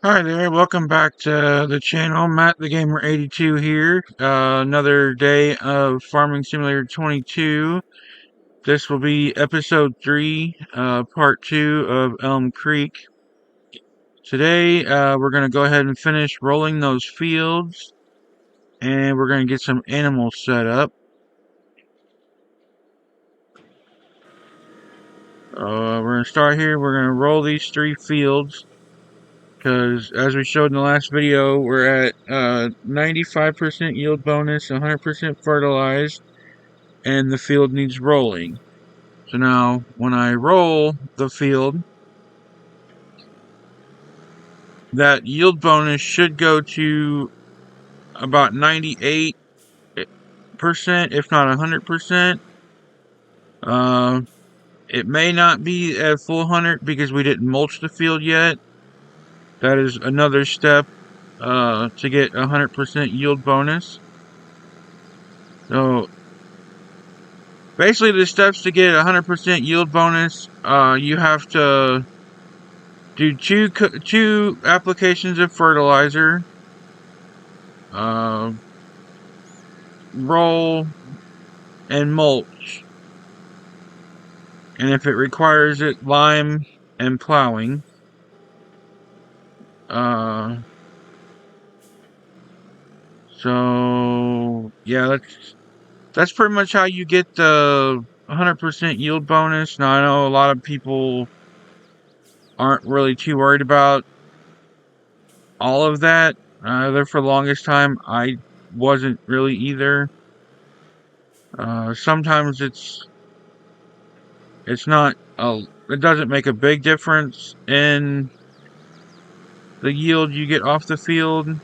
Hi there, welcome back to the channel. Matt the Gamer 82 here. Another day of Farming Simulator 22. This will be episode 3, part 2 of Elm Creek. Today, we're going to go ahead and finish rolling those fields, and we're going to get some animals set up. We're going to start here. We're going to roll these 3 fields, because as we showed in the last video, we're at 95% yield bonus, 100% fertilized, and the field needs rolling. So now, when I roll the field, that yield bonus should go to about 98%, if not 100%. It may not be at full 100 because we didn't mulch the field yet. That is another step to get 100% yield bonus. So basically, the steps to get 100% yield bonus, you have to do two applications of fertilizer, roll, and mulch. And if it requires it, lime and plowing. So yeah, that's pretty much how you get the 100% yield bonus. Now I know a lot of people aren't really too worried about all of that. There for the longest time, I wasn't really either. Sometimes it's not it doesn't make a big difference in the yield you get off the field.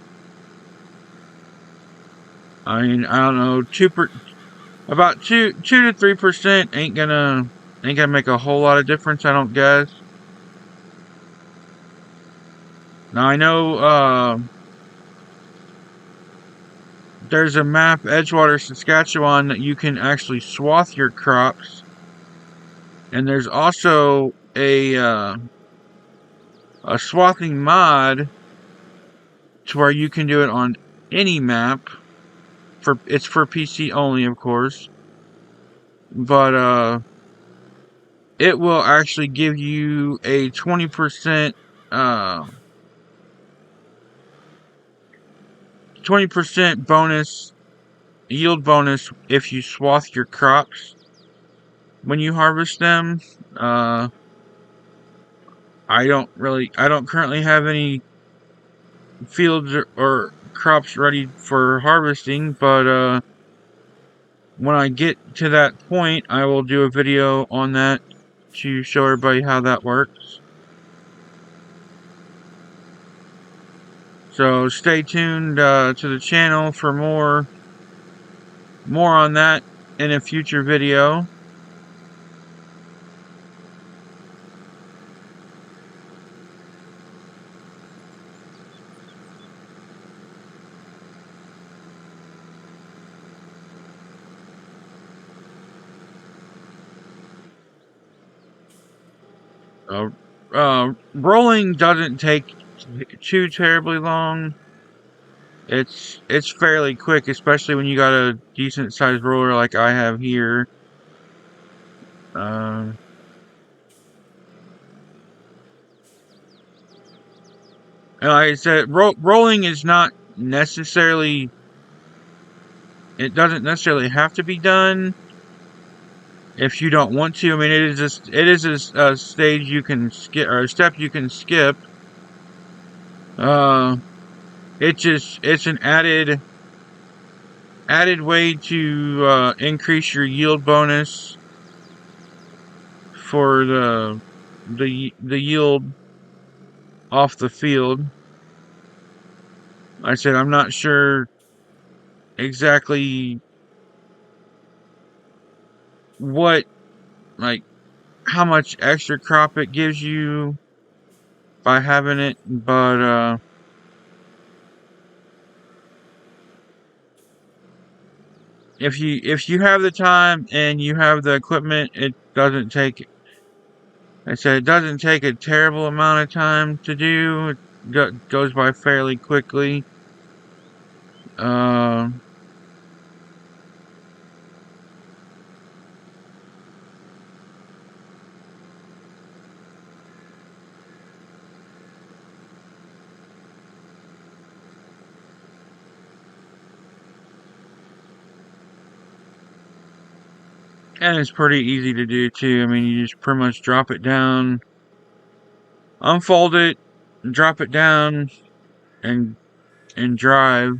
I mean, I don't know, about 2 to 3% ain't gonna make a whole lot of difference, I don't guess. Now I know there's a map, Edgewater, Saskatchewan, that you can actually swath your crops, and there's also a swathing mod to where you can do it on any map. It's for PC only, of course, but it will actually give you a 20% 20% bonus, yield bonus, if you swath your crops when you harvest them. I don't currently have any fields or crops ready for harvesting, but when I get to that point, I will do a video on that to show everybody how that works. So stay tuned to the channel for more on that in a future video. Rolling doesn't take too terribly long. It's fairly quick, especially when you got a decent sized roller like I have here. And like I said, rolling is not necessarily. It doesn't necessarily have to be done if you don't want to. I mean, it is a stage you can skip, or a step you can skip. It's an added way to increase your yield bonus for the yield off the field. Like I said, I'm not sure exactly how much extra crop it gives you by having it, but if you have the time and you have the equipment, it doesn't take a terrible amount of time to do. goes by fairly quickly. Uh, and it's pretty easy to do too. I mean, you just pretty much drop it down, unfold it, drop it down, and drive.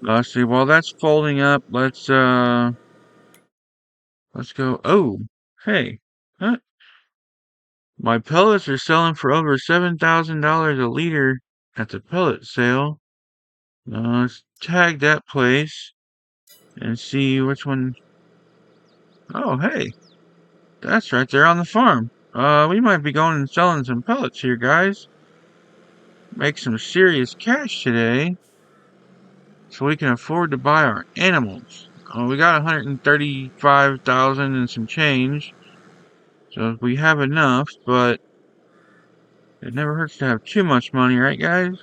Let's see. While that's folding up, let's go. Oh, hey, huh? My pellets are selling for over $7,000 a liter at the pellet sale. Let's tag that place and see which one. Oh, hey, that's right there on the farm. We might be going and selling some pellets here, guys. Make some serious cash today, so we can afford to buy our animals. We got 135,000 and some change, so we have enough, but it never hurts to have too much money, right, guys?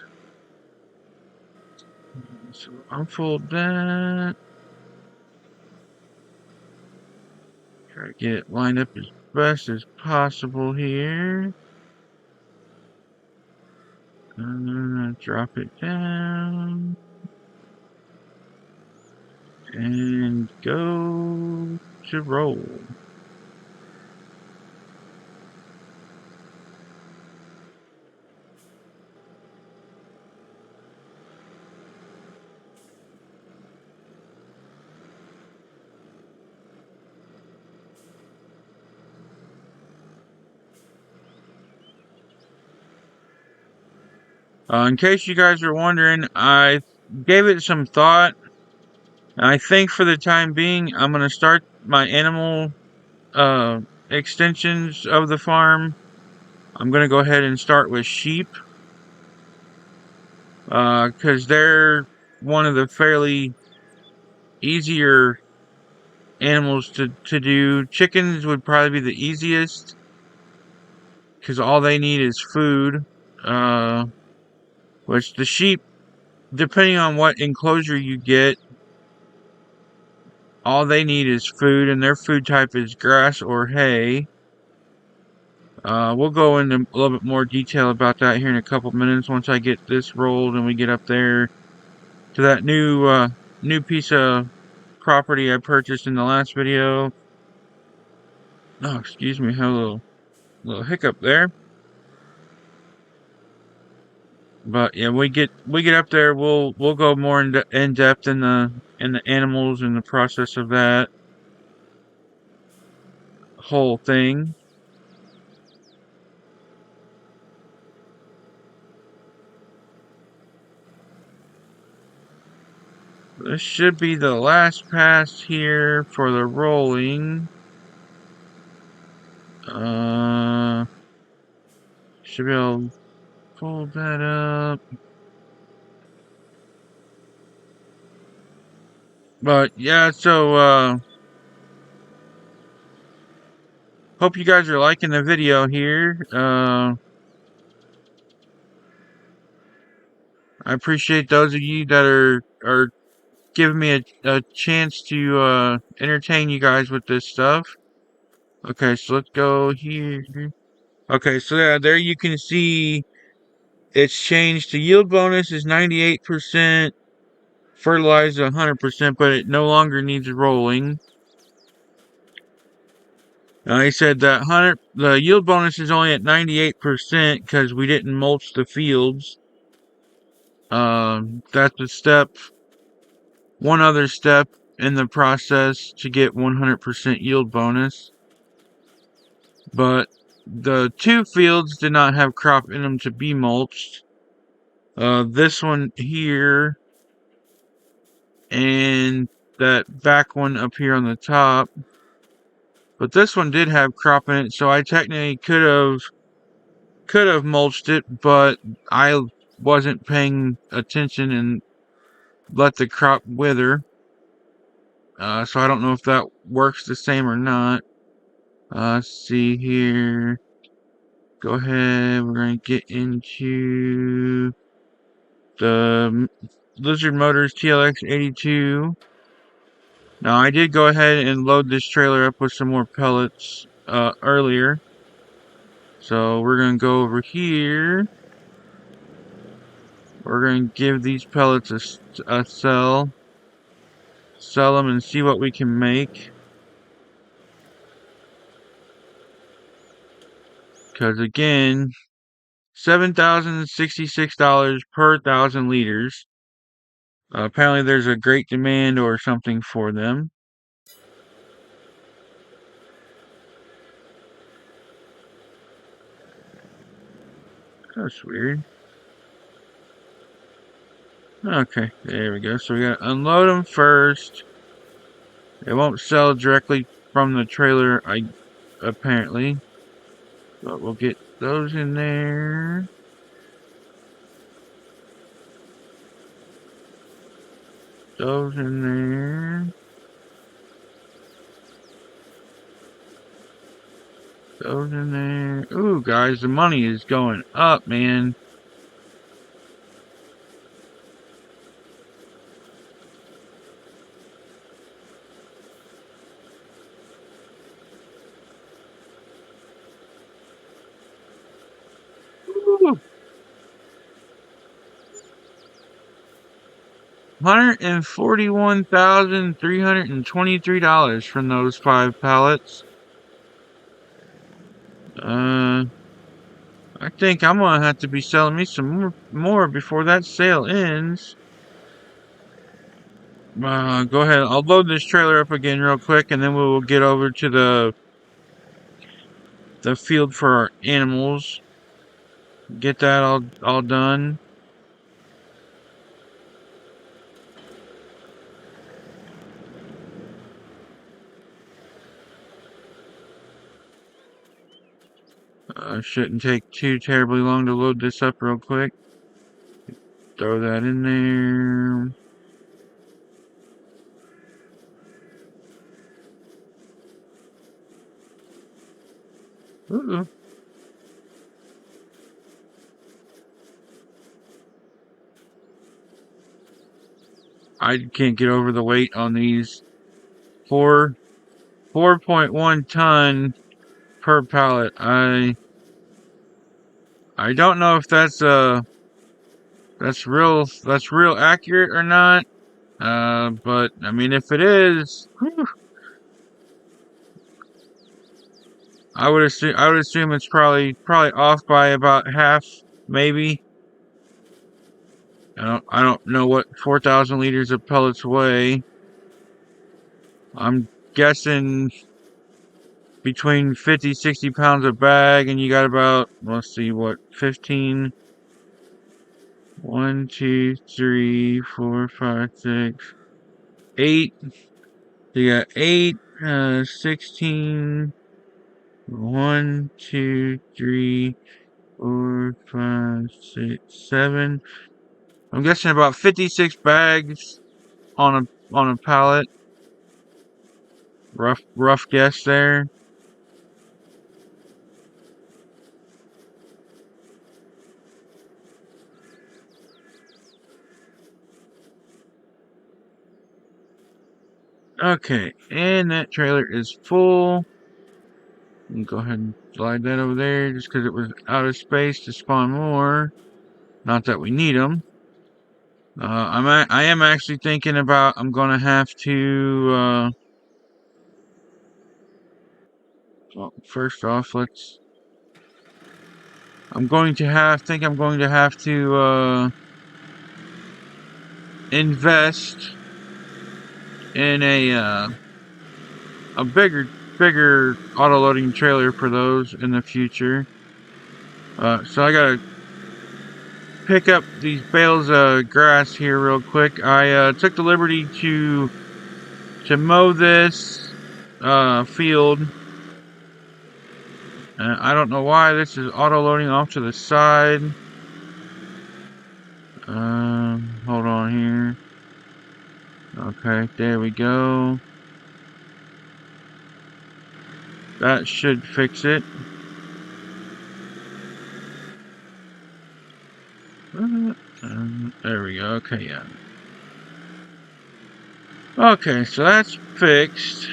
So unfold that. Try to get it lined up as best as possible here. Drop it down. And go to roll. In case you guys are wondering, I gave it some thought. I think for the time being, I'm going to start my animal extensions of the farm. I'm going to go ahead and start with sheep. Because they're one of the fairly easier animals to do. Chickens would probably be the easiest. Because all they need is food. Which the sheep, depending on what enclosure you get, all they need is food, and their food type is grass or hay. We'll go into a little bit more detail about that here in a couple minutes once I get this rolled and we get up there to that new piece of property I purchased in the last video. Oh, excuse me, had a little hiccup there. But yeah, we get up there, we'll go more in depth in the animals and the process of that whole thing. This should be the last pass here for the rolling. Should be able to fold that up. But yeah, so hope you guys are liking the video here. I appreciate those of you that are giving me a chance to entertain you guys with this stuff. Okay, so let's go here. Okay, so yeah, there you can see it's changed. The yield bonus is 98%, fertilizer 100%, but it no longer needs rolling. I said that the yield bonus is only at 98% because we didn't mulch the fields. That's a step, one other step in the process to get 100% yield bonus. But the two fields did not have crop in them to be mulched. This one here and that back one up here on the top. But this one did have crop in it, so I technically could have mulched it, but I wasn't paying attention and let the crop wither. So I don't know if that works the same or not. Let's see here. go ahead. We're going to get into the Lizard Motors TLX 82. Now, I did go ahead and load this trailer up with some more pellets earlier. So we're going to go over here. We're going to give these pellets a sell. Sell them and see what we can make. Because again, $7,066 per 1,000 liters. Apparently there's a great demand or something for them. That's weird. Okay, there we go. So we gotta unload them first. It won't sell directly from the trailer, apparently. But we'll get those in there. Those in there. Those in there. Ooh, guys, the money is going up, man. Ooh. $141,323 from those 5 pallets. I think I'm gonna have to be selling me some more before that sale ends. Go ahead. I'll load this trailer up again real quick, and then we will get over to the field for our animals. Get that all done. Shouldn't take too terribly long to load this up real quick. Throw that in there. Ooh. I can't get over the weight on these 4.1 ton per pallet. I don't know if that's real accurate or not. But I mean, if it is, whew, I would assume it's probably off by about half, maybe. I don't know what 4,000 liters of pellets weigh. I'm guessing between 50-60 pounds a bag, and you got about, let's see, what, 15. 1, 2, 3, 4, 5, 6, 8. You got 8, 16. 1, 2, 3, 4, 5, 6, 7. I'm guessing about 56 bags on a pallet. Rough guess there. Okay, and that trailer is full. Go ahead and slide that over there just because it was out of space to spawn more. Not that we need them. I am actually thinking about I'm gonna have to. Well, first off, I'm going to have to invest in a bigger auto loading trailer for those in the future. So I gotta pick up these bales of grass here real quick. I took the liberty to mow this field. I don't know why this is auto loading off to the side. Hold on here. Okay, there we go. That should fix it. There we go. Okay, yeah. Okay, so that's fixed.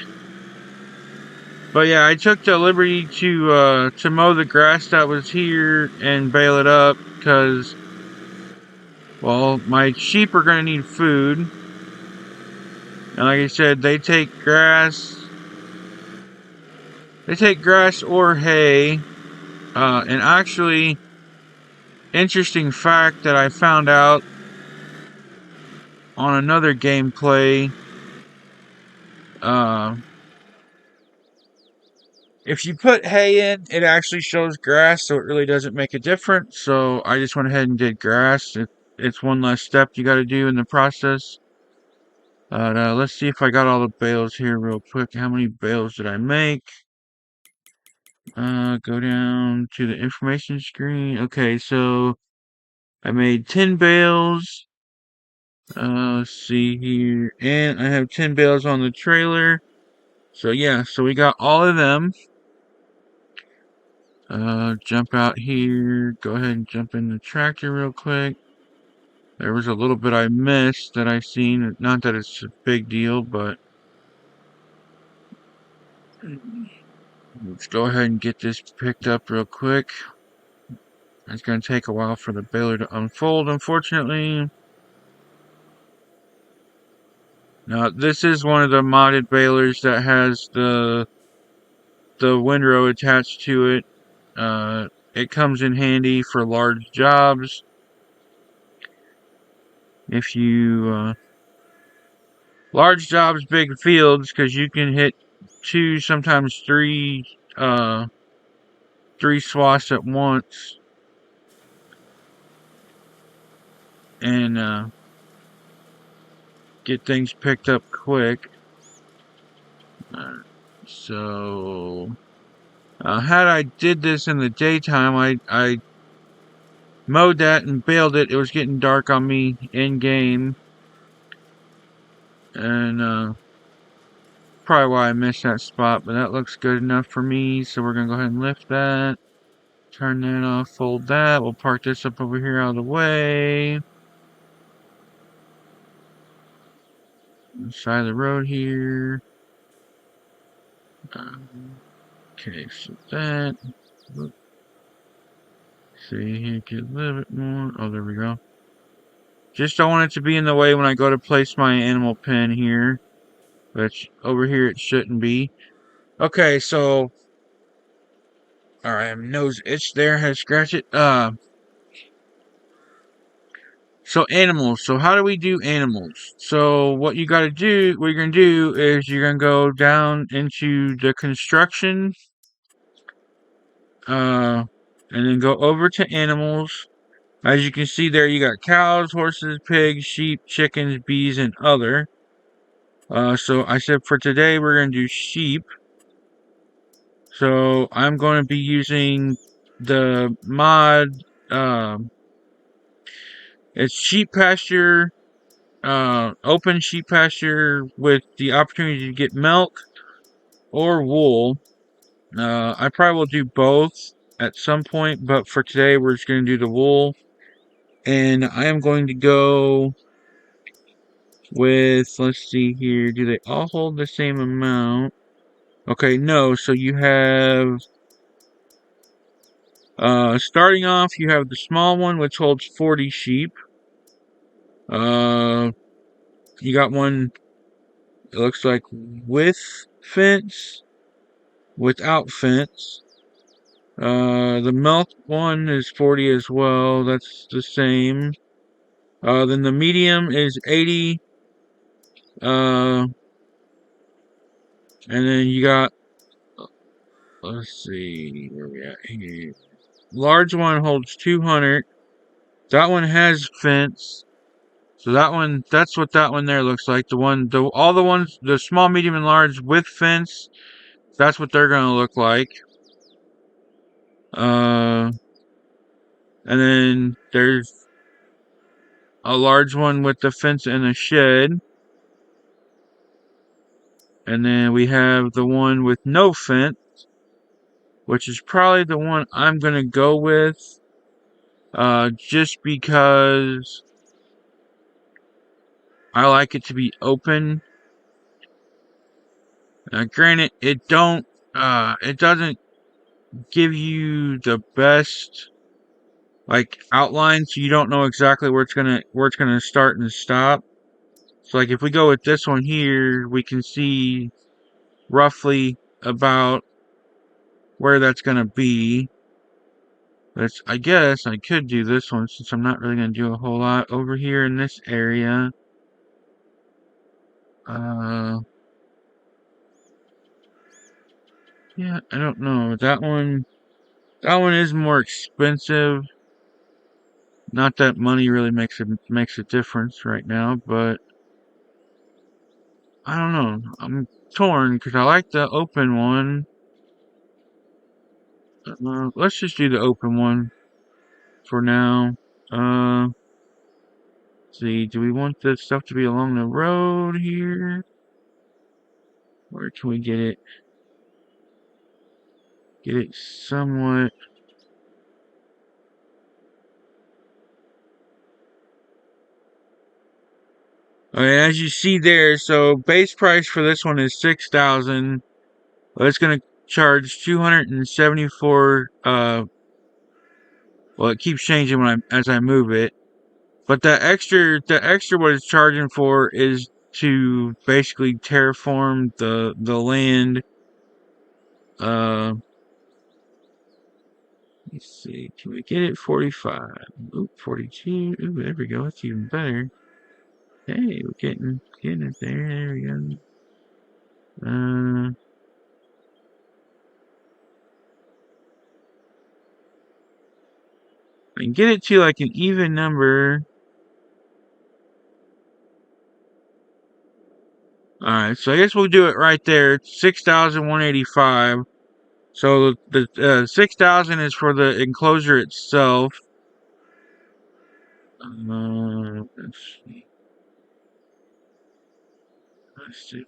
But yeah, I took the liberty to mow the grass that was here and bale it up because, well, my sheep are gonna need food, and like I said, they take grass. They take grass or hay. And actually, interesting fact that I found out on another gameplay. Uh, if you put hay in, it actually shows grass, so it really doesn't make a difference. So I just went ahead and did grass. It's one less step you got to do in the process. Let's see if I got all the bales here real quick. How many bales did I make? Go down to the information screen. Okay, so I made 10 bales. Let's see here. And I have 10 bales on the trailer. So yeah, so we got all of them. Jump out here. Go ahead and jump in the tractor real quick. There was a little bit I missed that I seen. Not that it's a big deal, but let's go ahead and get this picked up real quick. It's going to take a while for the baler to unfold, unfortunately. Now, this is one of the modded balers that has the windrow attached to it. It comes in handy for large jobs. If you large jobs, big fields, because you can hit two, sometimes three swaths at once, and get things picked up quick. So, had I did this in the daytime, I mowed that and baled it. It was getting dark on me in game, and probably why I missed that spot. But that looks good enough for me. So we're gonna go ahead and lift that. Turn that off, fold that. We'll park this up over here out of the way. Side of the road here. Okay, so that. See here, get a little bit more. Oh, there we go. Just don't want it to be in the way when I go to place my animal pen here. But over here it shouldn't be. Okay, so. Alright, my nose itch there, had to scratch it. So animals. So how do we do animals? So what you're gonna do is you're gonna go down into the construction, and then go over to animals. As you can see there, you got cows, horses, pigs, sheep, chickens, bees, and other. So I said for today we're gonna do sheep. So I'm going to be using the mod. It's sheep pasture. Open sheep pasture with the opportunity to get milk or wool. I probably will do both at some point, but for today we're just going to do the wool. And I am going to go with, let's see here, do they all hold the same amount? Okay, no, so you have, starting off, you have the small one, which holds 40 sheep. You got one, it looks like, with fence, without fence. The milk one is 40 as well. That's the same. Then the medium is 80. And then you got, let's see, where we at here? Large one holds 200. That one has fence. So that one, that's what that one there looks like. All the ones, the small, medium, and large with fence, that's what they're gonna look like. And then there's a large one with the fence and a shed. And then we have the one with no fence, which is probably the one I'm gonna go with. just because I like it to be open. Granted, it doesn't give you the best like outline, so you don't know exactly where it's gonna start and stop. So like if we go with this one here, we can see roughly about where that's gonna be. I guess I could do this one since I'm not really gonna do a whole lot over here in this area. Uh, yeah, I don't know. That one is more expensive. Not that money really makes a difference right now, but I don't know. I'm torn because I like the open one. Let's just do the open one for now. Uh, see, do we want the stuff to be along the road here? Where can we get it? Get it somewhat. Okay, as you see there, so base price for this one is 6,000. Well, it's gonna charge 274. Well, it keeps changing as I move it. But the extra what it's charging for is to basically terraform the land. Uh, let's see, can we get it 45? Oop, 42. Ooh, there we go. That's even better. Hey, we're getting it there. There we go. I can get it to like an even number. Alright, so I guess we'll do it right there. 6,185. So the 6,000 is for the enclosure itself. Let's see. Let's see.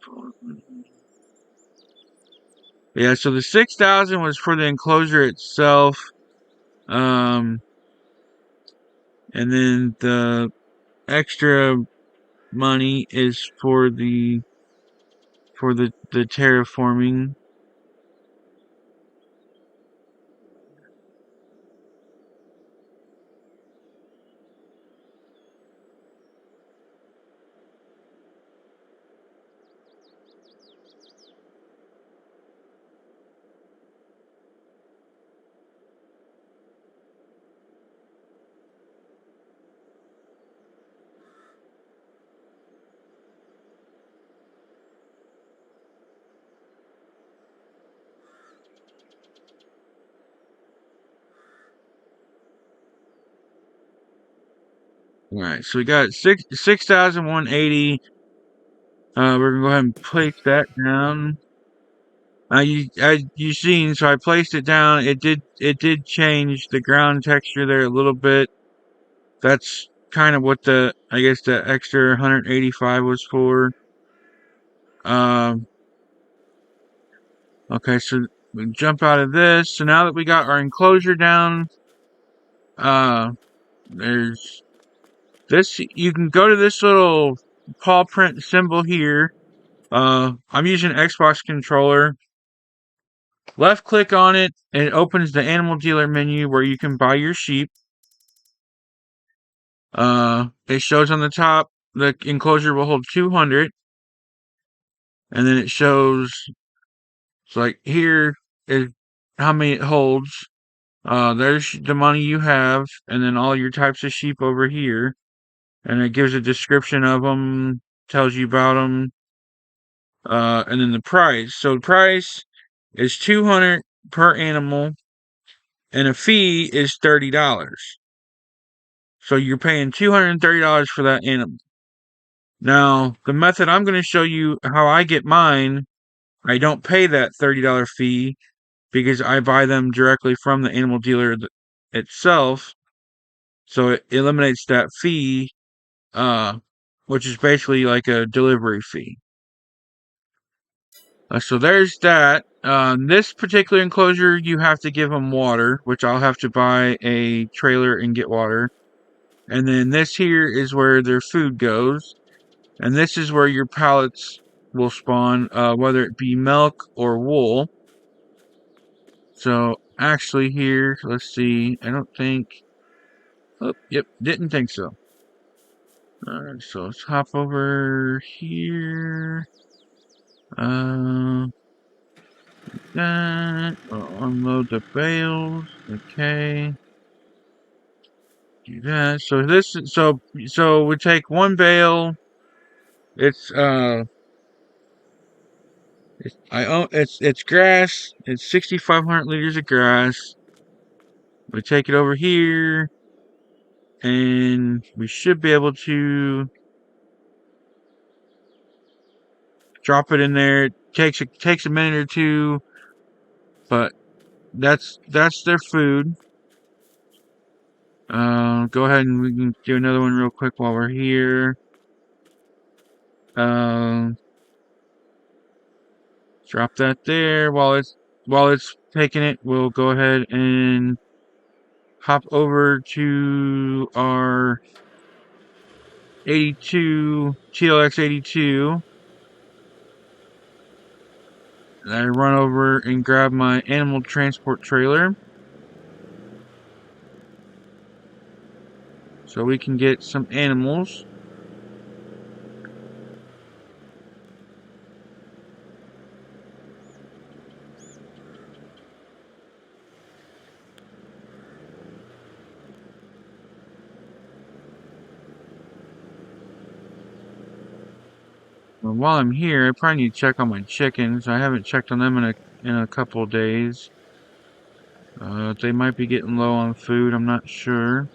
Yeah, so the 6,000 was for the enclosure itself. Um, and then the extra money is for the terraforming. All right, so we got 6,180. We're gonna go ahead and place that down. You seen, so I placed it down. It did change the ground texture there a little bit. That's kind of what I guess the extra 185 was for. Um, okay, so we jump out of this. So now that we got our enclosure down, uh, there's this. You can go to this little paw print symbol here. I'm using an Xbox controller. Left click on it, and it opens the animal dealer menu where you can buy your sheep. It shows on the top the enclosure will hold 200, and then it shows it's like here is how many it holds. There's the money you have, and then all your types of sheep over here, and it gives a description of them, tells you about them, and then the price. So the price is 200 per animal, and a fee is $30. So you're paying $230 for that animal. Now, the method I'm going to show you how I get mine, I don't pay that $30 fee because I buy them directly from the animal dealer itself. So it eliminates that fee, uh, which is basically like a delivery fee. So there's that. This particular enclosure, you have to give them water, which I'll have to buy a trailer and get water. And then this here is where their food goes. And this is where your pallets will spawn, whether it be milk or wool. So actually here, let's see. I don't think. Oh, yep, didn't think so. Alright, so let's hop over here. Unload the bales. Okay. Do that. So we take one bale. It's it's grass. It's 6,500 liters of grass. We take it over here, and we should be able to drop it in there. It takes a minute or two, but that's their food. Go ahead and we can do another one real quick while we're here. Um, Drop that there. While it's taking it, we'll go ahead and hop over to our 82 TLX 82. And I run over and grab my animal transport trailer so we can get some animals. Well, while I'm here, I probably need to check on my chickens. I haven't checked on them in a couple of days. They might be getting low on food. I'm not sure.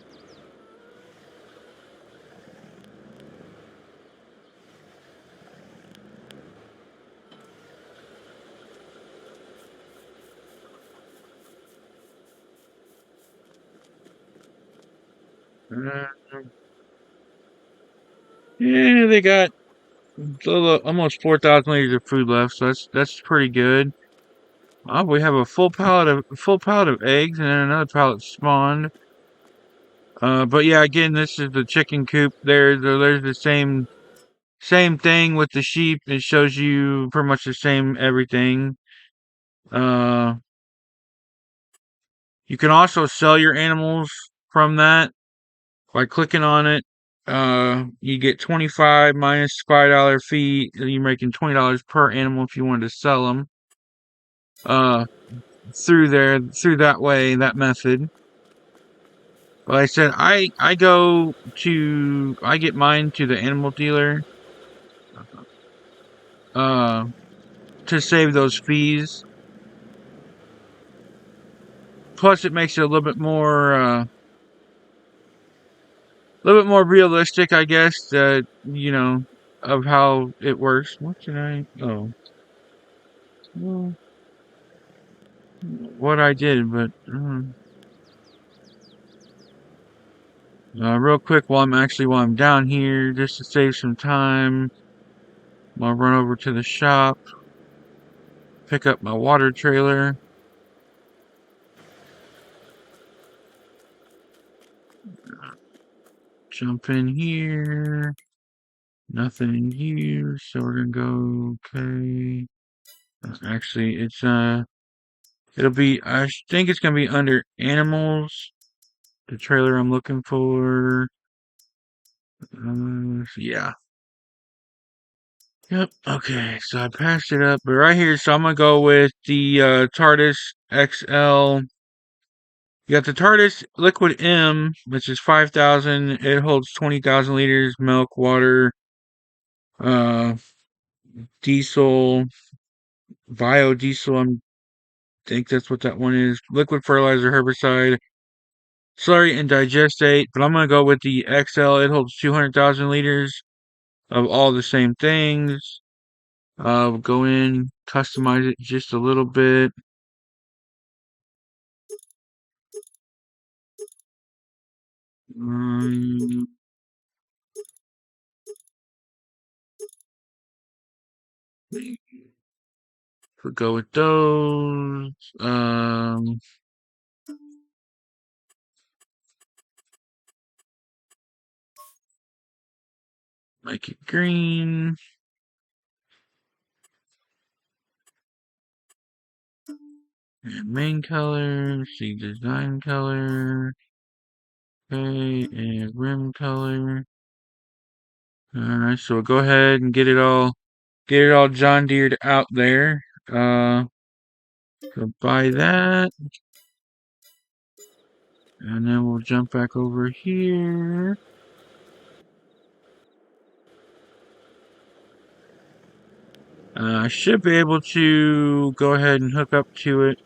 Uh, yeah, they got almost 4,000 liters of food left, so that's pretty good. Oh, we have a full pallet of eggs, and then another pallet spawned. But yeah, again, this is the chicken coop. There's the same thing with the sheep. It shows you pretty much the same everything. Uh, you can also sell your animals from that by clicking on it. You get 25 minus $5 fee. You're making $20 per animal if you wanted to sell them. Uh, through that way, that method. Like I said, I get mine to the animal dealer, uh, to save those fees. Plus, it makes it a little bit more realistic, I guess. Of how it works. What did I? Oh, well, what I did, but real quick, while I'm down here, just to save some time, I'll run over to the shop, pick up my water trailer. Jump in here. Nothing in here, so we're gonna go, okay. Actually, I think it's gonna be under animals. The trailer I'm looking for. Yeah. Yep, okay, so I passed it up, but right here, so I'm gonna go with the TARDIS XL. You got the TARDIS Liquid M, which is 5,000. It holds 20,000 liters, milk, water, uh, diesel, biodiesel. Think that's what that one is. Liquid fertilizer, herbicide, slurry, and digestate. But I'm gonna go with the XL. It holds 200,000 liters of all the same things. Go in, customize it just a little bit. Um, We'll go with those. Make it green. And main color, see design color. Okay, and rim color. Alright, so we'll go ahead and get it all John Deered out there. So buy that. And then we'll jump back over here. I should be able to go ahead and hook up to it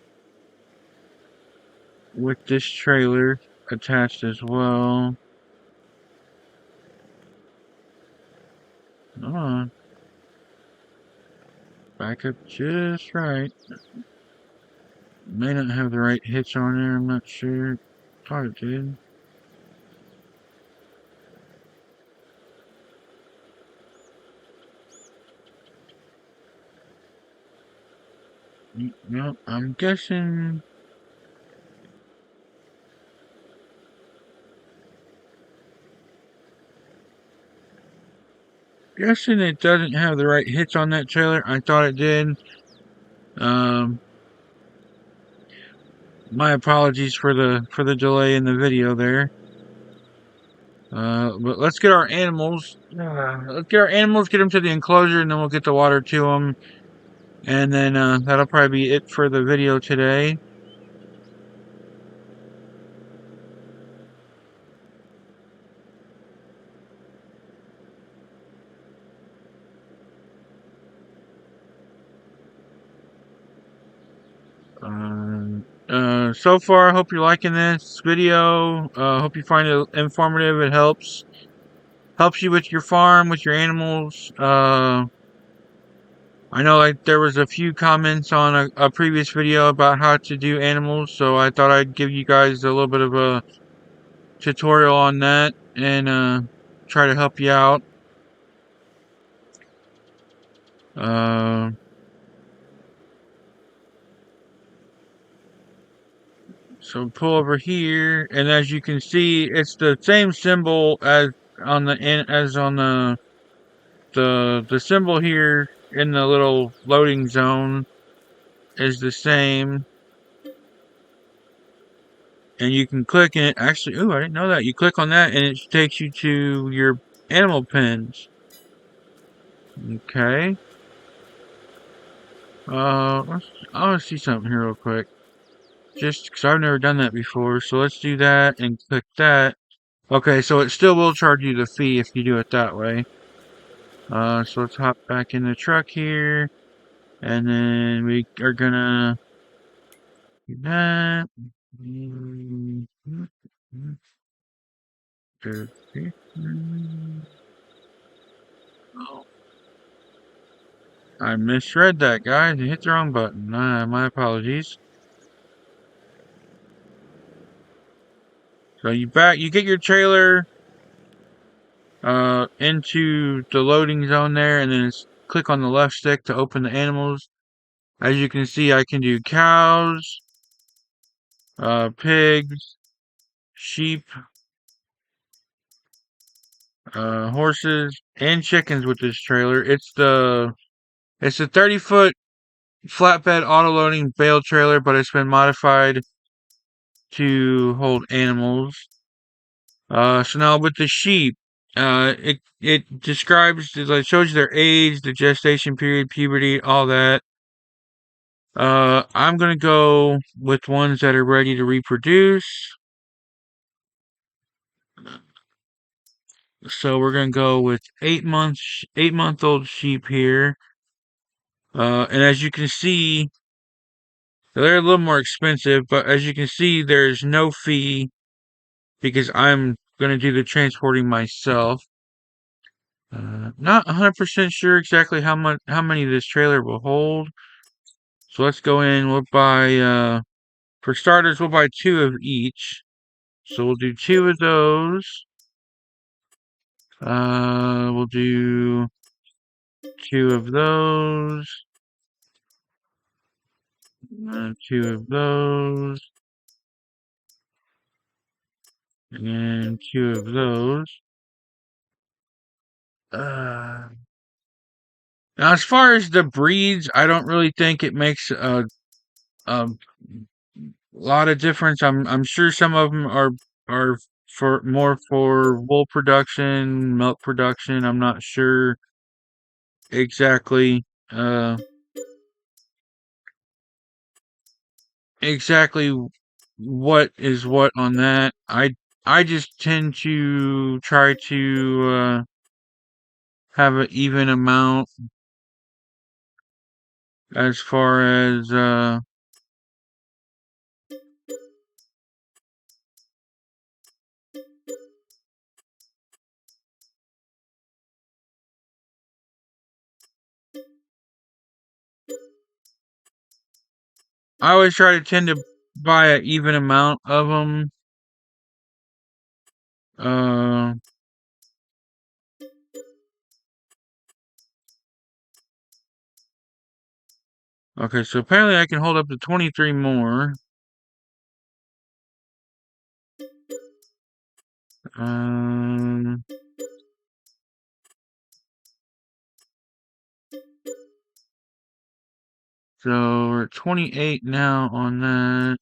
with this trailer attached as well. Hold on. Back up just right. May not have the right hitch on there, I'm not sure. Thought it did. No, I'm guessing. Guessing it doesn't have the right hitch on that trailer. I thought it did. My apologies for the delay in the video there. But let's get our animals. Get them to the enclosure, and then we'll get the water to them. And then that'll probably be it for the video today. So far, I hope you're liking this video. Hope you find it informative. It helps you with your farm, with your animals. I know like there was a few comments on a previous video about how to do animals, so I thought I'd give you guys a little bit of a tutorial on that and try to help you out. So pull over here, and as you can see, it's the same symbol as on the symbol here in the little loading zone is the same. And you can click and it actually, ooh, I didn't know that. You click on that and it takes you to your animal pens. Okay. I want to see something here real quick. Just because I've never done that before. So let's do that and click that. Okay, so it still will charge you the fee if you do it that way. So let's hop back in the truck here. And then we are gonna do that. Oh, I misread that, guys. I hit the wrong button. My apologies. So you get your trailer into the loading zone there, and then click on the left stick to open the animals. As you can see, I can do cows, pigs, sheep, horses, and chickens with this trailer. It's a 30-foot flatbed auto-loading bale trailer, but it's been modified to hold animals. So now with the sheep, it describes, it shows you their age, the gestation period, puberty, all that. I'm gonna go with ones that are ready to reproduce. So we're gonna go with 8-month-old sheep here. And as you can see, they're a little more expensive, but as you can see, there's no fee because I'm gonna do the transporting myself. Not 100% sure exactly how many this trailer will hold. So let's go in. We'll buy for starters, we'll buy 2 of each. So we'll do 2 of those. We'll do 2 of those. 2 of those. And 2 of those. Now, as far as the breeds, I don't really think it makes a lot of difference. I'm sure some of them are for more for wool production, milk production. I'm not sure exactly uh exactly what is what on that. I just tend to try to have an even amount as far as I always try to tend to buy an even amount of them. Uh, okay, so apparently I can hold up to 23 more. Um, so we're at 28 now on that.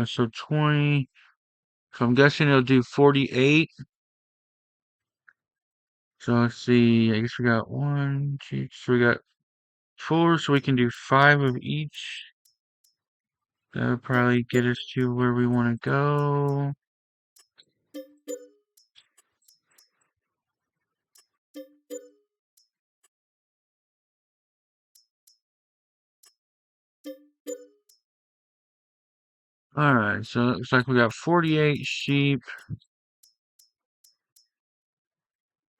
So 20. So I'm guessing it'll do 48. So let's see. I guess we got 1, 2, so we got 4, so we can do 5 of each. That would probably get us to where we want to go. Alright, so it looks like we got 48 sheep.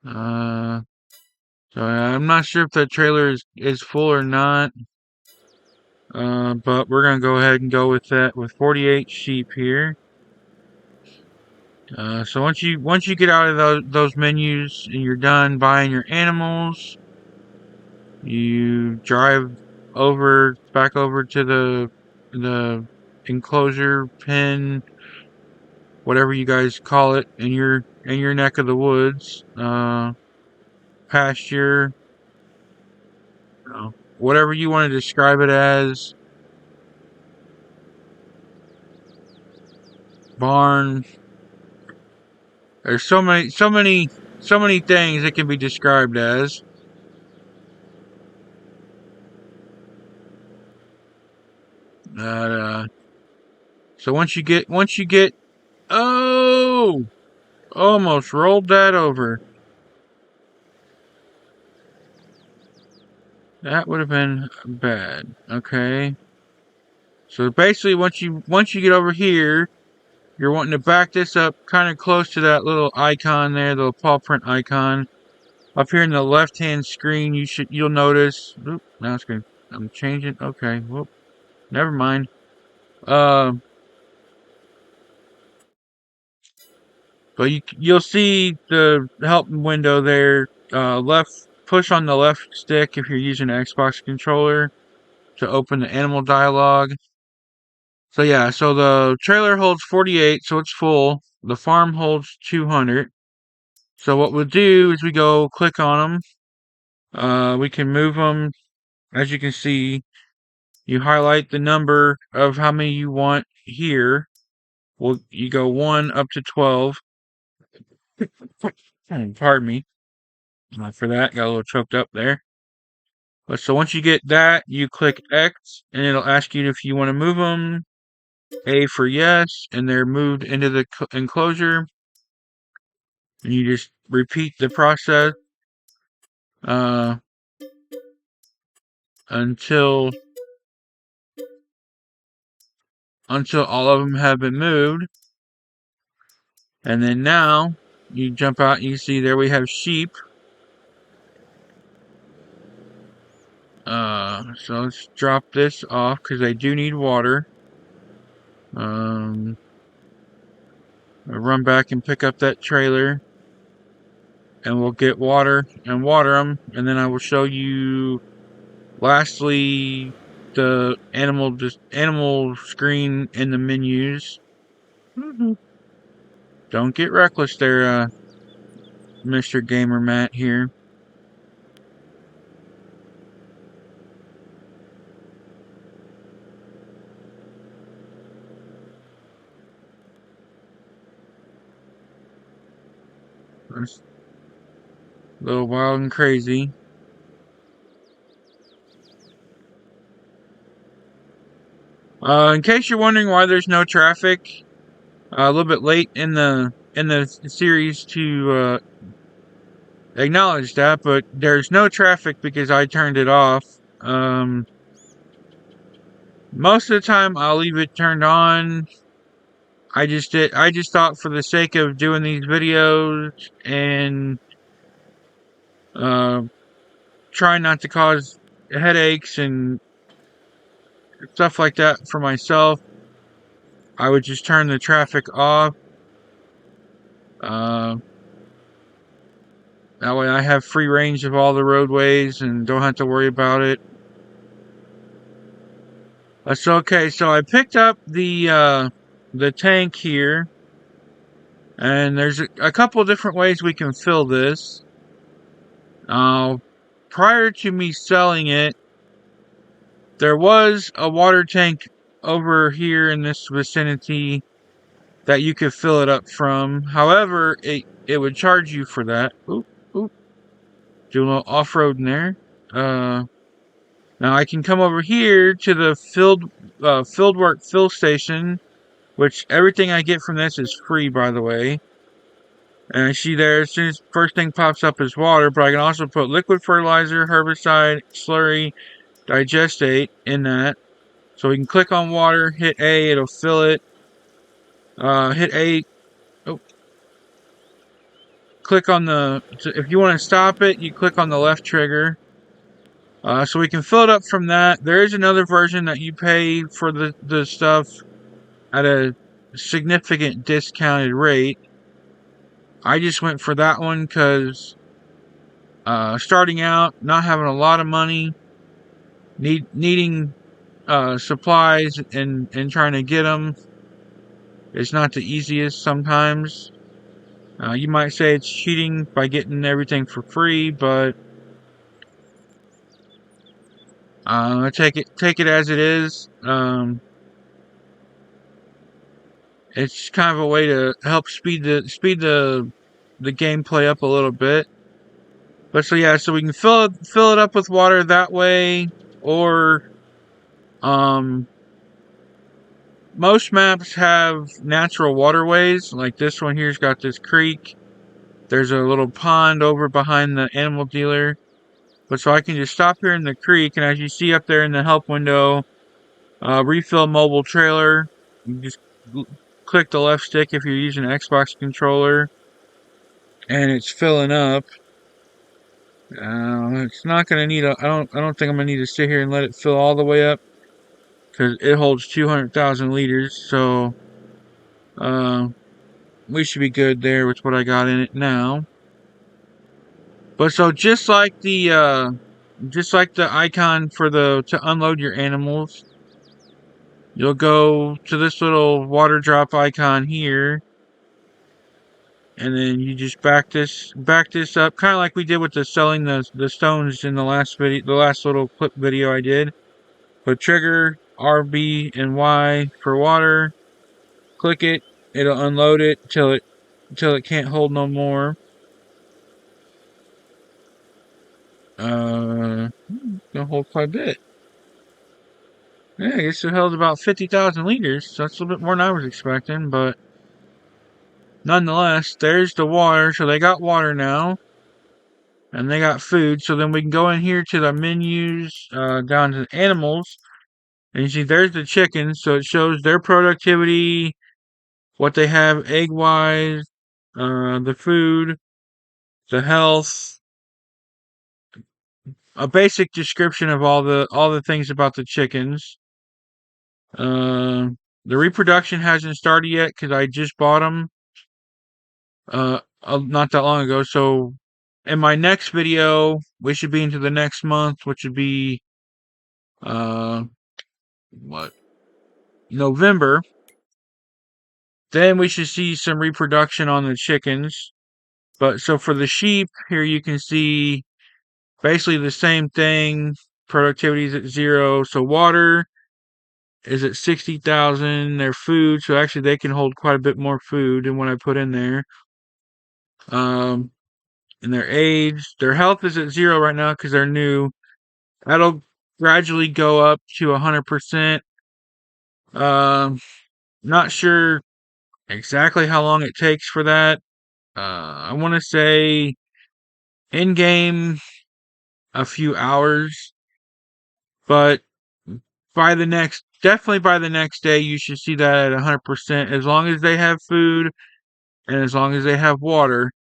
Uh, so I'm not sure if the trailer is full or not. But we're gonna go ahead and go with that with 48 sheep here. So once you get out of those menus and you're done buying your animals, you drive back over to the enclosure pen, whatever you guys call it in your neck of the woods, pasture, whatever you want to describe it as, barn. There's so many things it can be described as. Uh, so once you get, oh, almost rolled that over. That would have been bad. Okay. So basically, once you get over here, you're wanting to back this up kind of close to that little icon there, the paw print icon. Up here in the left-hand screen, you'll notice. Oop, now it's gonna. I'm changing. Okay. Whoop. Never mind. Uh, but you'll see the help window there. Left push on the left stick if you're using an Xbox controller to open the animal dialogue. So yeah, so the trailer holds 48, so it's full. The farm holds 200. So what we'll do is we go click on them. We can move them. As you can see, you highlight the number of how many you want here. Well, you go 1 up to 12. Pardon me for that. Got a little choked up there. But so once you get that, you click X, and it'll ask you if you want to move them. A for yes, and they're moved into the enclosure. And you just repeat the process uh, until all of them have been moved. And then now you jump out and you see there we have sheep. So let's drop this off because they do need water. I'll run back and pick up that trailer, and we'll get water and water them, and then I will show you. Lastly, the animal screen in the menus. Don't get reckless there, Mr. Gamer Matt here. That's a little wild and crazy. In case you're wondering why there's no traffic, a little bit late in the series to acknowledge that, but there's no traffic because I turned it off. Most of the time I'll leave it turned on. I just thought for the sake of doing these videos and trying not to cause headaches and stuff like that for myself, I would just turn the traffic off. That way I have free range of all the roadways and don't have to worry about it. That's okay. So I picked up the tank here, and there's a couple different ways we can fill this. Prior to me selling it, there was a water tank over here in this vicinity that you could fill it up from. However, it would charge you for that. Oop, oop. Do a little off-road in there. Now I can come over here to the Fieldwork fill station, which everything I get from this is free, by the way. And I see there, as soon as first thing pops up is water, but I can also put liquid fertilizer, herbicide, slurry, digestate in that. So we can click on water, hit A, it'll fill it. Hit A. Oh, click on if you want to stop it, you click on the left trigger. So we can fill it up from that. There is another version that you pay for the stuff at a significant discounted rate. I just went for that one because starting out, not having a lot of money, needing supplies and trying to get them is not the easiest sometimes. You might say it's cheating by getting everything for free, but take it as it is. It's kind of a way to help speed the gameplay up a little bit. But so yeah, so we can fill it up with water that way, or most maps have natural waterways. Like this one here's got this creek. There's a little pond over behind the animal dealer. But so I can just stop here in the creek, and as you see up there in the help window, refill mobile trailer. You just click the left stick if you're using an Xbox controller, and it's filling up. It's not gonna need I don't think I'm gonna need to sit here and let it fill all the way up, because it holds 200,000 liters. So we should be good there with what I got in it now. But so just like the icon for to unload your animals, you'll go to this little water drop icon here, and then you just back this up, kind of like we did with the selling the stones in the last video, the last little clip video I did. Put trigger RB and Y for water. Click it, it'll unload it till it can't hold no more. Gonna hold quite a bit. Yeah, I guess it held about 50,000 liters. So that's a little bit more than I was expecting, but nonetheless, there's the water. So they got water now, and they got food. So then we can go in here to the menus, down to the animals, and you see there's the chickens. So it shows their productivity, what they have egg-wise, the food, the health, a basic description of all the things about the chickens. The reproduction hasn't started yet because I just bought them not that long ago. So in my next video, we should be into the next month, which would be November, then we should see some reproduction on the chickens. But so for the sheep, here you can see basically the same thing. Productivity is at 0. So water is at 60,000. Their food, so actually they can hold quite a bit more food than what I put in there. And their age, their health is at 0 right now because they're new. That'll gradually go up to 100%. Not sure exactly how long it takes for that. I want to say in game a few hours, but definitely by the next day, you should see that at 100%. As long as they have food and as long as they have water.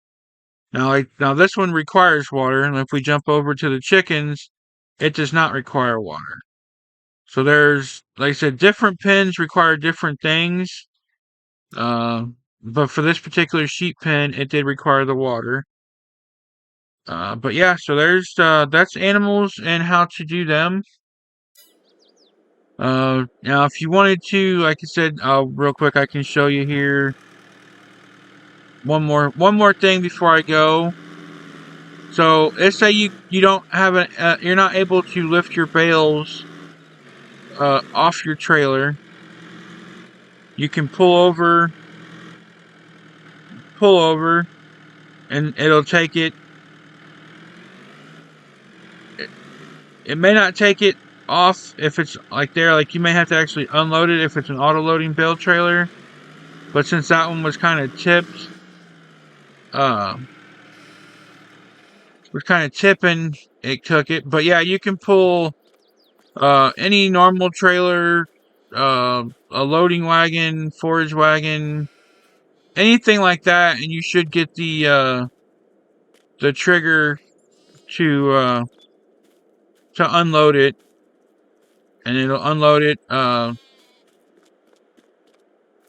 Now this one requires water, and if we jump over to the chickens, it does not require water. So there's, like I said, different pens require different things. But for this particular sheep pen, it did require the water. But yeah, so that's animals and how to do them. Now if you wanted to, like I said, real quick, I can show you here one more thing before I go. So let's say you don't have you're not able to lift your bales off your trailer. You can pull over, and it'll take it. It may not take it off if it's like there, like you may have to actually unload it if it's an auto-loading bale trailer. But since that one was kind of tipped, tipping, it took it. But yeah, you can pull any normal trailer, a loading wagon, forage wagon, anything like that, and you should get the trigger to unload it, and it'll unload it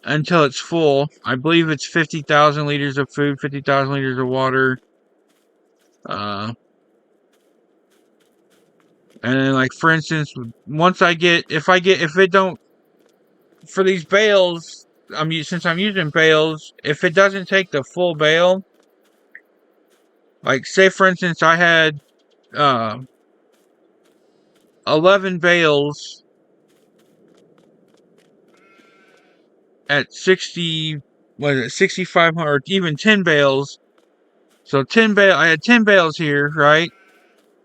until it's full. I believe it's 50,000 liters of food, 50,000 liters of water. And then, like, for instance, if it don't, for these bales, since I'm using bales, if it doesn't take the full bale, like, say, for instance, I had 11 bales at 6,500, or even 10 bales. So I had 10 bales here, right?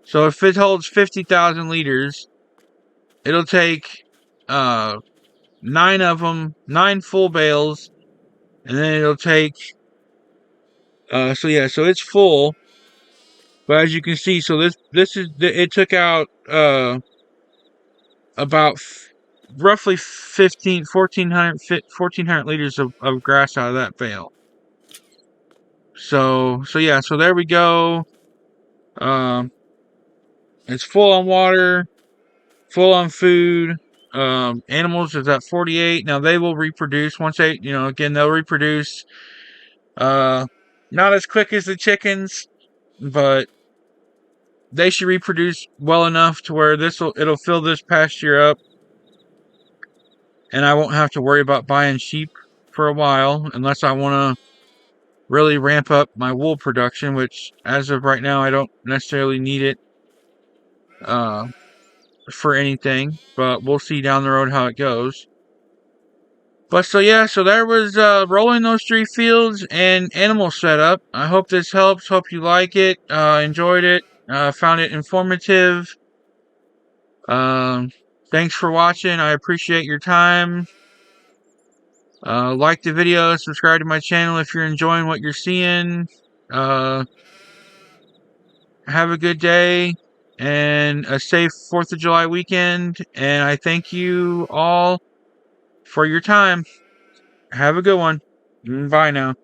So if it holds 50,000 liters, it'll take 9 of them, 9 full bales, and then it'll take so it's full. But as you can see, so it took out about roughly 1,400 liters of grass out of that bale. So there we go. It's full on water, full on food. Animals is at 48. Now they will reproduce once they, again, they'll reproduce. Not as quick as the chickens, but they should reproduce well enough to where it'll fill this pasture up, and I won't have to worry about buying sheep for a while unless I want to really ramp up my wool production, which as of right now I don't necessarily need it for anything, but we'll see down the road how it goes. But so there was rolling those 3 fields and animal setup. I hope this helps. Hope you like it. Enjoyed it. Found it informative. Thanks for watching. I appreciate your time. Like the video, subscribe to my channel if you're enjoying what you're seeing. Have a good day and a safe 4th of July weekend. And I thank you all for your time. Have a good one. Bye now.